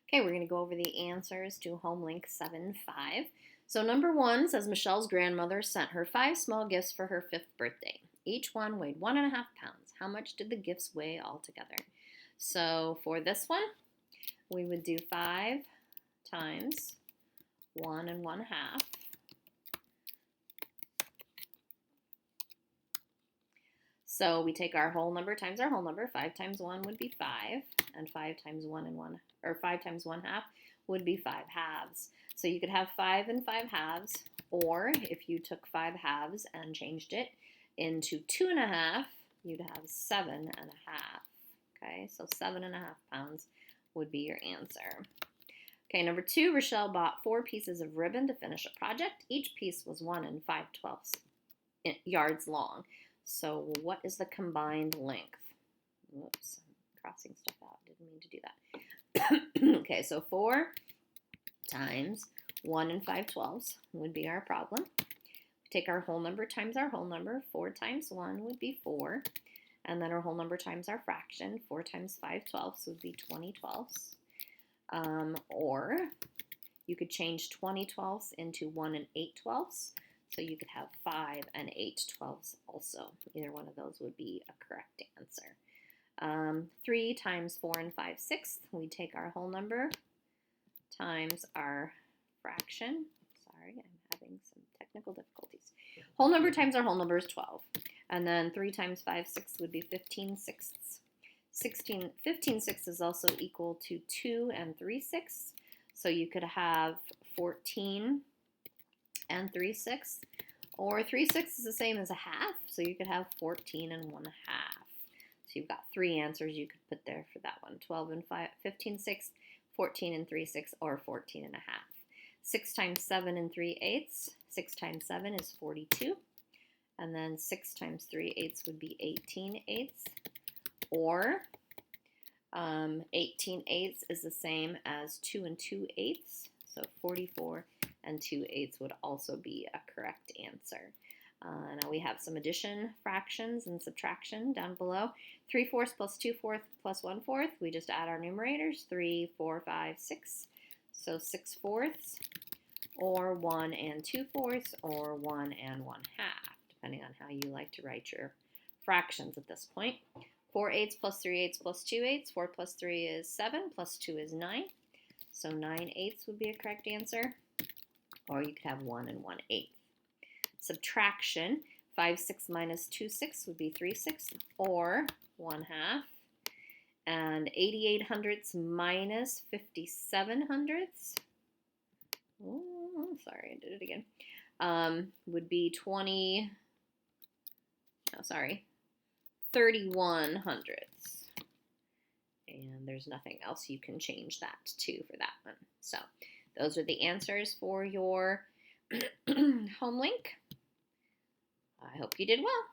Okay, we're going to go over the answers to HomeLink 7-5. So number 1 says Michelle's grandmother sent her 5 small gifts for her 5th birthday. Each one weighed 1.5 pounds. How much did the gifts weigh altogether? So for this one, we would do 5 times 1 1/2. So we take our whole number times our whole number. 5 times 1 would be 5, and 5 times 1 1/2 would be 5 halves. So you could have 5 and 5 halves, or if you took 5 halves and changed it into 2 1/2, you'd have 7 1/2. Okay, so 7 1/2 pounds would be your answer. Okay, number 2, Rochelle bought 4 pieces of ribbon to finish a project. Each piece was 1 5/12 yards long. So what is the combined length? Whoops, I'm crossing stuff out. Didn't mean to do that. Okay, so 4 times 1 5/12 would be our problem. Take our whole number times our whole number. 4 times 1 would be 4. And then our whole number times our fraction. 4 times 5/12 would be 20/12. Or you could change 20/12 into 1 8/12. So you could have 5 and 8/12 also. Either one of those would be a correct answer. 3 times 4 5/6. We take our whole number times our fraction. Sorry, I'm having some technical difficulties. Whole number times our whole number is 12. And then 3 times 5/6 would be 15/6. 15/6 is also equal to 2 3/6. So you could have 14 3/6, or 3/6 is the same as a half, so you could have 14 1/2. So you've got 3 answers you could put there for that one: 12 15/6, 14 3/6, or 14 1/2. 6 times 7 3/8. 6 times 7 is 42, and then 6 times 3/8 would be 18/8, or 18/8 is the same as 2 2/8, so 44 2/8 would also be a correct answer. Now we have some addition, fractions, and subtraction down below. 3/4 plus 2/4 plus 1/4. We just add our numerators. 3, 4, 5, 6. So 6/4, or 1 2/4, or 1 1/2, depending on how you like to write your fractions at this point. 4/8 plus 3/8 plus 2/8. 4 plus 3 is 7, plus 2 is 9. So 9/8 would be a correct answer. Or you could have 1 1/8. Subtraction, 5/6 minus 2/6 would be 3/6, or 1/2. And 88 hundredths minus 57 hundredths, oh, sorry, I did it again, would be 31 hundredths. And there's nothing else you can change that to for that one. So those are the answers for your HomeLink. I hope you did well.